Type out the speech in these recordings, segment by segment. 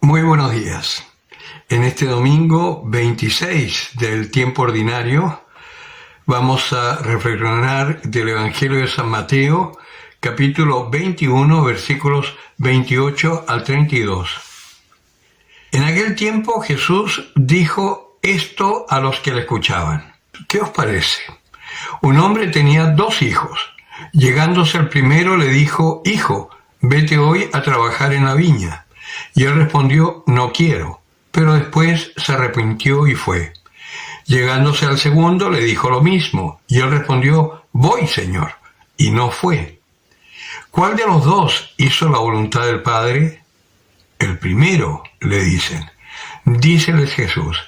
Muy buenos días. En este domingo 26 del tiempo ordinario vamos a reflexionar del Evangelio de San Mateo, capítulo 21, versículos 28 al 32. En aquel tiempo Jesús dijo esto a los que le escuchaban. ¿Qué os parece? Un hombre tenía 2 hijos. Llegándose el primero le dijo: Hijo, vete hoy a trabajar en la viña. Y él respondió: No quiero. Pero después se arrepintió y fue. Llegándose al segundo le dijo lo mismo. Y él respondió: Voy, Señor. Y no fue. ¿Cuál de los 2 hizo la voluntad del Padre? El primero, le dicen. Díceles Jesús: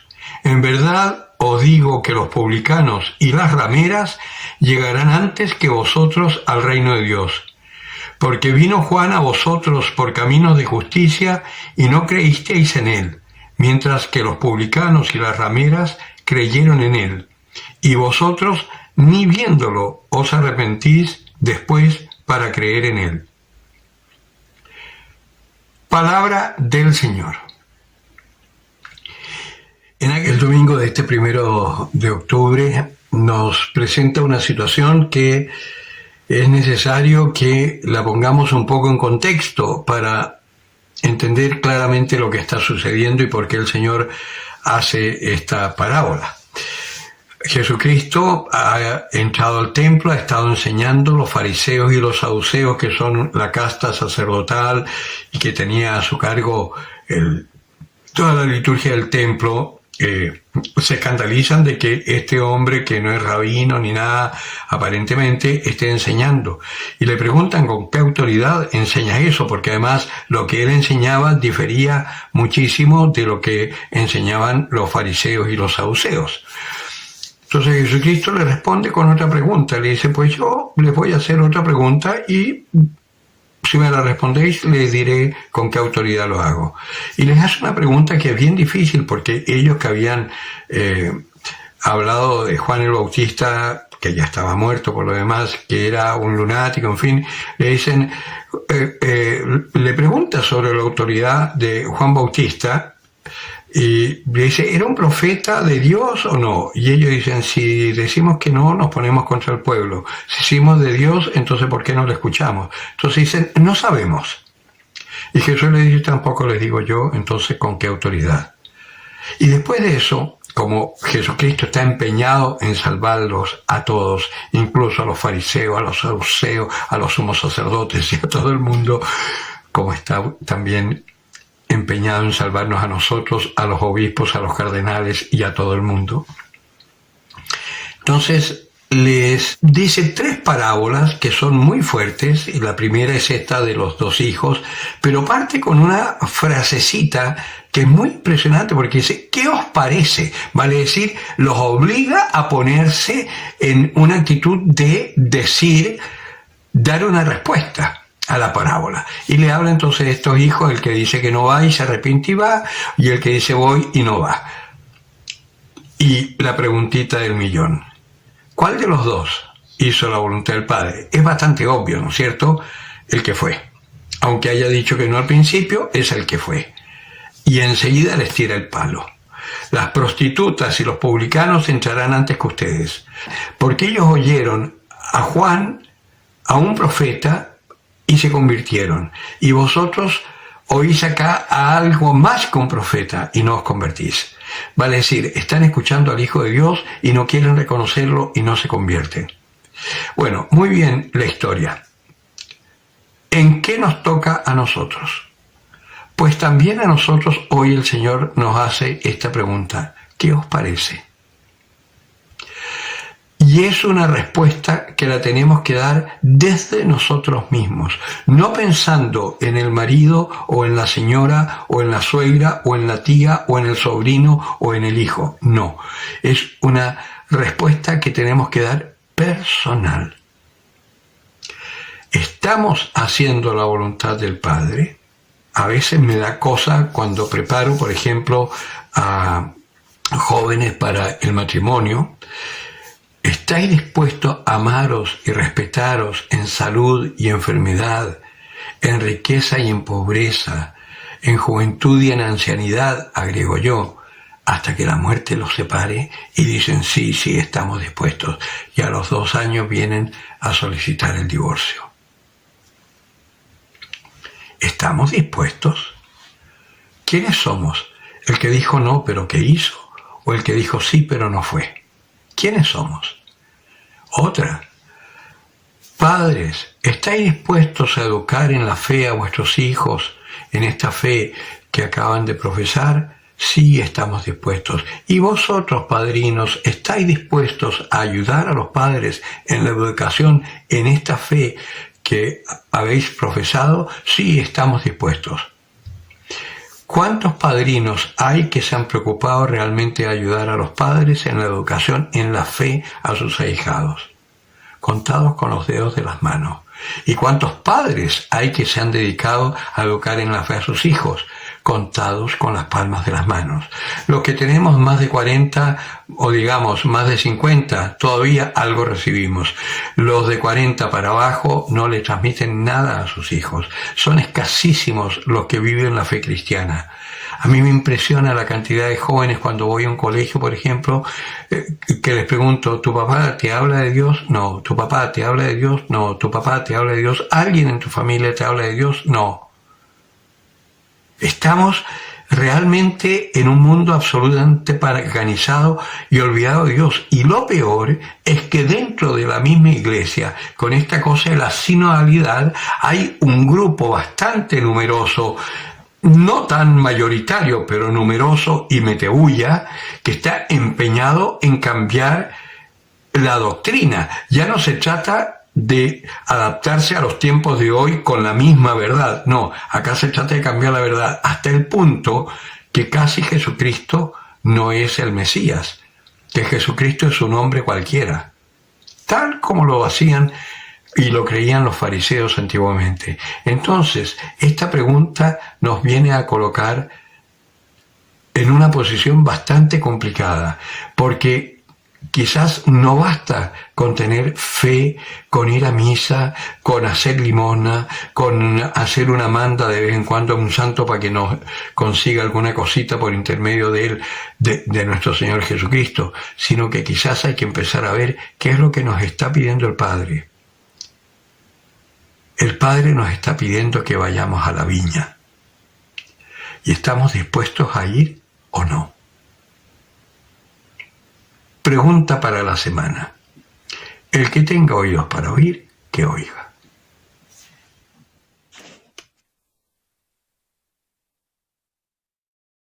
En verdad os digo que los publicanos y las rameras llegarán antes que vosotros al reino de Dios. Porque vino Juan a vosotros por caminos de justicia y no creísteis en él, mientras que los publicanos y las rameras creyeron en él. Y vosotros, ni viéndolo, os arrepentís después para creer en él. Palabra del Señor. En aquel domingo de este 1 de octubre nos presenta una situación que es necesario que la pongamos un poco en contexto para entender claramente lo que está sucediendo y por qué el Señor hace esta parábola. Jesucristo ha entrado al templo, ha estado enseñando. Los fariseos y los saduceos, que son la casta sacerdotal y que tenía a su cargo toda la liturgia del templo, se escandalizan de que este hombre, que no es rabino ni nada aparentemente, esté enseñando. Y le preguntan con qué autoridad enseña eso, porque además lo que él enseñaba difería muchísimo de lo que enseñaban los fariseos y los saduceos. Entonces Jesucristo le responde con otra pregunta. Le dice: pues yo les voy a hacer otra pregunta y si me la respondéis, les diré con qué autoridad lo hago. Y les hace una pregunta que es bien difícil, porque ellos que habían hablado de Juan el Bautista, que ya estaba muerto por lo demás, que era un lunático, en fin, le dicen, le pregunta sobre la autoridad de Juan Bautista, y le dice: ¿era un profeta de Dios o no? Y ellos dicen: si decimos que no, nos ponemos contra el pueblo. Si decimos de Dios, entonces ¿por qué no le escuchamos? Entonces dicen: no sabemos. Y Jesús le dice: tampoco les digo yo, entonces ¿con qué autoridad? Y después de eso, como Jesucristo está empeñado en salvarlos a todos, incluso a los fariseos, a los saduceos, a los sumos sacerdotes y a todo el mundo, como está también empeñado en salvarnos a nosotros, a los obispos, a los cardenales y a todo el mundo. Entonces les dice 3 parábolas que son muy fuertes, y la primera es esta de los 2 hijos, pero parte con una frasecita que es muy impresionante, porque dice: ¿qué os parece? Vale decir, los obliga a ponerse en una actitud de dar una respuesta a la parábola. Y le habla entonces de estos hijos: el que dice que no va y se arrepiente y va, y el que dice voy y no va. Y la preguntita del millón: ¿cuál de los 2 hizo la voluntad del Padre? Es bastante obvio, ¿no es cierto? El que fue. Aunque haya dicho que no al principio, es el que fue. Y enseguida les tira el palo. Las prostitutas y los publicanos entrarán antes que ustedes, porque ellos oyeron a Juan, a un profeta, y se convirtieron. Y vosotros oís acá a algo más que un profeta y no os convertís. Vale decir, están escuchando al Hijo de Dios y no quieren reconocerlo y no se convierten. Bueno, muy bien la historia. ¿En qué nos toca a nosotros? Pues también a nosotros hoy el Señor nos hace esta pregunta: ¿qué os parece? Y es una respuesta que la tenemos que dar desde nosotros mismos, no pensando en el marido o en la señora o en la suegra o en la tía o en el sobrino o en el hijo. No, es una respuesta que tenemos que dar personal. ¿Estamos haciendo la voluntad del Padre? A veces me da cosa cuando preparo, por ejemplo, a jóvenes para el matrimonio. ¿Estáis dispuestos a amaros y respetaros en salud y enfermedad, en riqueza y en pobreza, en juventud y en ancianidad, agrego yo, hasta que la muerte los separe, y dicen sí, estamos dispuestos, y a los 2 años vienen a solicitar el divorcio. ¿Estamos dispuestos? ¿Quiénes somos? ¿El que dijo no pero que hizo? ¿O el que dijo sí pero no fue? ¿Quiénes somos? Otra. Padres, ¿estáis dispuestos a educar en la fe a vuestros hijos, en esta fe que acaban de profesar? Sí, estamos dispuestos. ¿Y vosotros, padrinos, estáis dispuestos a ayudar a los padres en la educación en esta fe que habéis profesado? Sí, estamos dispuestos. ¿Cuántos padrinos hay que se han preocupado realmente de ayudar a los padres en la educación en la fe a sus ahijados? Contados con los dedos de las manos. ¿Y cuántos padres hay que se han dedicado a educar en la fe a sus hijos? Contados con las palmas de las manos. Los que tenemos más de 40 o digamos más de 50, todavía algo recibimos. Los de 40 para abajo no le transmiten nada a sus hijos. Son escasísimos los que viven la fe cristiana. A mí me impresiona la cantidad de jóvenes cuando voy a un colegio, por ejemplo, que les pregunto, ¿tu papá te habla de Dios? No. ¿Tu papá te habla de Dios? No. ¿Tu papá te habla de Dios? ¿Alguien en tu familia te habla de Dios? No. Estamos realmente en un mundo absolutamente paganizado y olvidado de Dios. Y lo peor es que dentro de la misma iglesia, con esta cosa de la sinodalidad, hay un grupo bastante numeroso, no tan mayoritario, pero numeroso y metebulla, que está empeñado en cambiar la doctrina. Ya no se trata de adaptarse a los tiempos de hoy con la misma verdad. No, acá se trata de cambiar la verdad hasta el punto que casi Jesucristo no es el Mesías, que Jesucristo es un hombre cualquiera, tal como lo hacían y lo creían los fariseos antiguamente. Entonces, esta pregunta nos viene a colocar en una posición bastante complicada, porque quizás no basta con tener fe, con ir a misa, con hacer limosna, con hacer una manda de vez en cuando a un santo para que nos consiga alguna cosita por intermedio de él, de nuestro Señor Jesucristo, sino que quizás hay que empezar a ver qué es lo que nos está pidiendo el Padre. El Padre nos está pidiendo que vayamos a la viña. ¿Y estamos dispuestos a ir o no? Pregunta para la semana. El que tenga oídos para oír, que oiga.